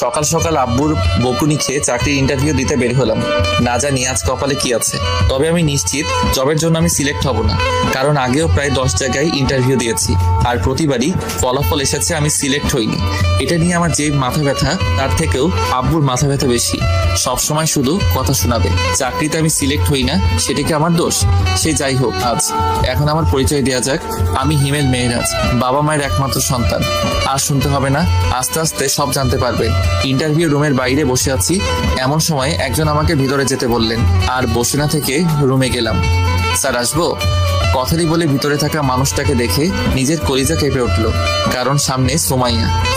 সকাল সকাল আব্বুর বকুনি খেয়ে চাকরির ইন্টারভিউ দিতে বের হলাম। না জানি আজ কপালে কি আছে, তবে আমি নিশ্চিত জবের জন্য আমি সিলেক্ট হব না, কারণ আগেও প্রায় 10 জায়গায় ইন্টারভিউ দিয়েছি আর প্রতিবারই ফলাফল এসেছে আমি সিলেক্ট হইনি। এটা নিয়ে আমার যে মাথা ব্যথা তার থেকেও আব্বুর মাথা ব্যথা বেশি। সবসময় শুধু কথা শোনাবে, চাকরিতে আমি সিলেক্ট হই না সেটা কি আমার দোষ? সে যাই হোক, এখন আমার পরিচয় দেওয়া যাক। আমি হিমেল মেহরাজ, বাবা মায়ের একমাত্র সন্তান। আর শুনতে হবে না, আস্তে আস্তে সব জানতে পারবে। ইন্টারভিউ রুমের বাইরে বসে আছি, এমন সময় একজন আমাকে ভিতরে যেতে বললেন আর বসে না থেকে রুমে গেলাম। স্যার আসবো? কথারই বলে ভিতরে থাকা মানুষটাকে দেখে নিজের কলিজা কেঁপে উঠলো, কারণ সামনে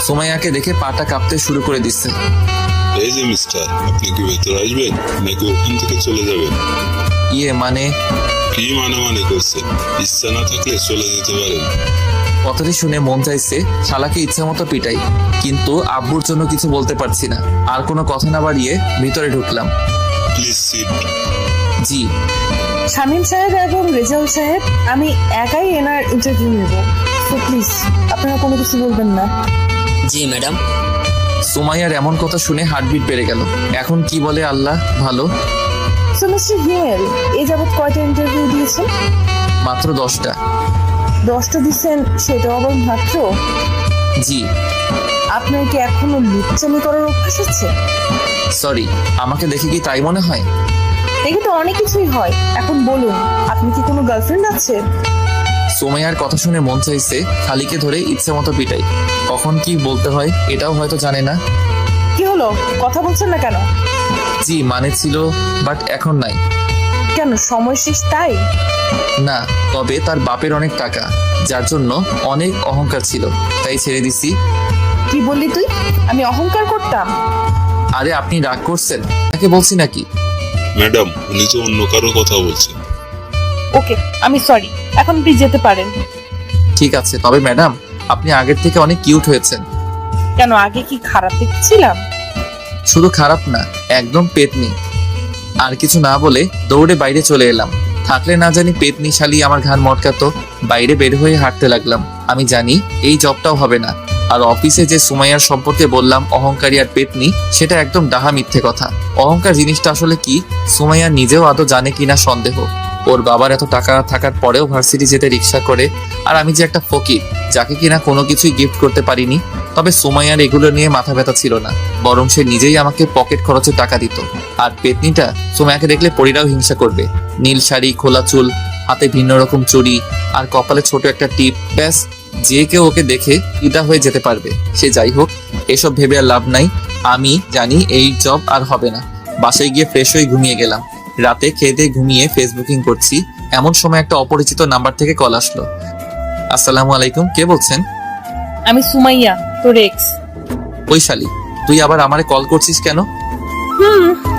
সুমাইয়াকে দেখে পাটা কাঁপতে শুরু করে দিচ্ছে। এই যে মিস্টার, আপনি কি ভেতরে আসবেন নাকি ওখান থেকে চলে যাবেন? মানে কি মানে করছে? ইচ্ছা না থাকলে চলে যেতে পারেন। কথাটি শুনে মন চাইছে শালাকে ইচ্ছা মতো পিটাই, কিন্তু আব্বুর জন্য কিছু বলতে পারছি না। আর কোনো কথা না বাড়িয়ে ভিতরে ঢুকলাম। Please sit. জি। শামীম সাহেব এবং রেজাউল সাহেব, আমি একাই এনার ইন্টারভিউ নেব, তো প্লিজ আপনারা কোনো কিছু বলবেন না। জি ম্যাডাম। সুমাইয়ার এমন কথা শুনে হার্টবিট বেড়ে গেল। এখন কি বলে আল্লাহ ভালো। সো মিস্টার হিমেল, এই যাবৎ কয়টা ইন্টারভিউ দিয়েছেন? মাত্র 10টা। 10টা দিচ্ছেন, সেটাও আবার মাত্র? জি। আপনার কি এখনো লুচ্চামি করার অভ্যাস আছে? সরি, আমাকে দেখে কি তাই মনে হয়? দেখে তো অনেক কিছুই হয়। এখন বলুন, আপনি কি কোনো গার্লফ্রেন্ড আছে? সুমাইয়ার কথা শুনে মন চাইছে খালিকে ধরে ইচ্ছে মতো পিটাই। কখন কি বলতে হয় এটাও হয়তো জানে না। কি হলো, কথা বলছেন না কেন? জি, মানে ছিল, বাট এখন নাই। কেন, সময় শেষ তাই? না, তবে তার বাপের অনেক টাকা, যার জন্য অনেক অহংকার ছিল, তাই ছেড়ে দিছি। কি বললি তুই? আমি অহংকার করতাম? আরে আপনি রাগ করছেন, তাকে বলছি নাকি? ম্যাডাম, উনি তো অন্য কারো কথা বলছেন। ওকে, আমি সরি, এখন আপনি যেতে পারেন। ঠিক আছে, তবে ম্যাডাম আপনি আগের থেকে অনেক কিউট হয়েছেন। কেন, আগে কি খারাপ দেখছিলাম? শুধু খারাপ না, একদম পেতনি। আর কিছু না বলে দৌড়ে বাইরে চলে এলাম। থাকলে না জানি পেতনি শালি আমার ঘাড় মটকাতো। বাইরে বের হয়ে হাঁটতে লাগলাম। আমি জানি এই জবটাও হবে না। আর অফিসে যে সুমাইয়ার সম্পর্কে বললাম অহংকারী আর পেতনি, সেটা একদম ডাহা মিথ্যে কথা। অহংকার জিনিসটা আসলে কি সুমাইয়া নিজেও আদৌ জানে কিনা সন্দেহ। ওর বাবার এত টাকা থাকার পরেও ভার্সিটি যেতে রিক্সা করে, আর আমি যে একটা ফকির যাকে কিনা কোনো কিছুই গিফট করতে পারিনি। তবে সুমাইয়ার এগুলো নিয়ে মাথা ব্যথা ছিল না, বরং সে নিজেই আমাকে পকেট খরচে টাকা দিত। আর পেতনিটা সুমাইয়াকে দেখলে পরীরাও হিংসা করবে। নীল শাড়ি, খোলা চুল, হাতে ভিন্ন রকম চুড়ি আর কপালে ছোট একটা টিপ, ব্যাস যে কেউ ওকে দেখে ইদা হয়ে যেতে পারবে। সে যাই হোক, এসব ভেবে আর লাভ নাই। আমি জানি এই জব আর হবে না। বাসায় গিয়ে ফ্রেশ হয়ে ঘুমিয়ে গেলাম। রাতে খেয়ে দিয়ে ঘুমিয়ে ফেসবুকিং করছি, এমন সময় একটা অপরিচিত নাম্বার থেকে কল আসলো। আসসালামু আলাইকুম, কে বলছেন? আমি সুমাইয়া, তোর এক্স। ওই শালি, তুই আবার আমারে কল করছিস কেন?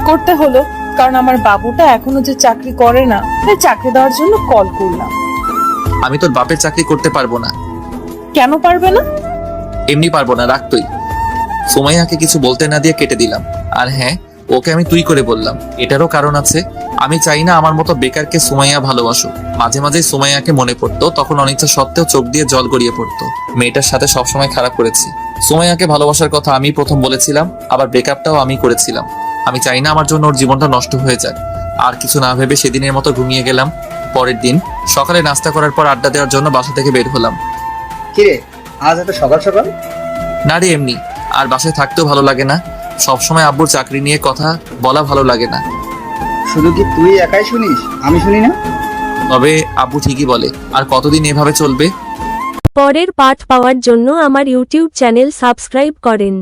করতে হলো, কারণ আমার বাবুটা এখনো যে চাকরি করে না, তাই চাকরি দেওয়ার জন্য কল করলাম। আমি তোর বাপের চাকরি করতে পারবো না। কেন পারবে না? এমনি পারবো না, রাখ তুই। সুমাইয়াকে কিছু বলতে না দিয়ে কেটে দিলাম। আর হ্যাঁ, ওকে আমি তুই করে বললাম, এটারও কারণ আছে। আমি চাই না আমার মতো বেকারকে সুমাইয়া ভালোবাসুক। মাঝে মাঝে সুমাইয়াকে মনে পড়তো, তখন অনিচ্ছা সত্ত্বেও চোখ দিয়ে জল গড়িয়ে পড়তো। মেয়েটার সাথে সবসময় খারাপ করেছি। সুমাইয়াকে ভালোবাসার কথা আমি প্রথম বলেছিলাম, আবার ব্রেকআপটাও আমি করেছিলাম। আমি চাই না আমার জন্য ওর জীবনটা নষ্ট হয়ে যাক। আর কিছু না ভেবে সেদিনের মতো ঘুমিয়ে গেলাম। পরের দিন সকালে নাস্তা করার পর আড্ডা দেওয়ার জন্য বাসা থেকে বের হলাম। কিরে, আজ এত সকাল সকাল? না রে, এমনি। আর বাসায় থাকতেও ভালো লাগে না। সবসময় আব্বুর চাকরি নিয়ে কথা বলা ভালো লাগে না। শুধু কি তুই একাই শুনিস, আমি শুনি না? তবে আব্বু ঠিকই বলে, আর কতদিন এভাবে চলবে? পরের পাঠ পাওয়ার জন্য আমার ইউটিউব চ্যানেল সাবস্ক্রাইব করেন।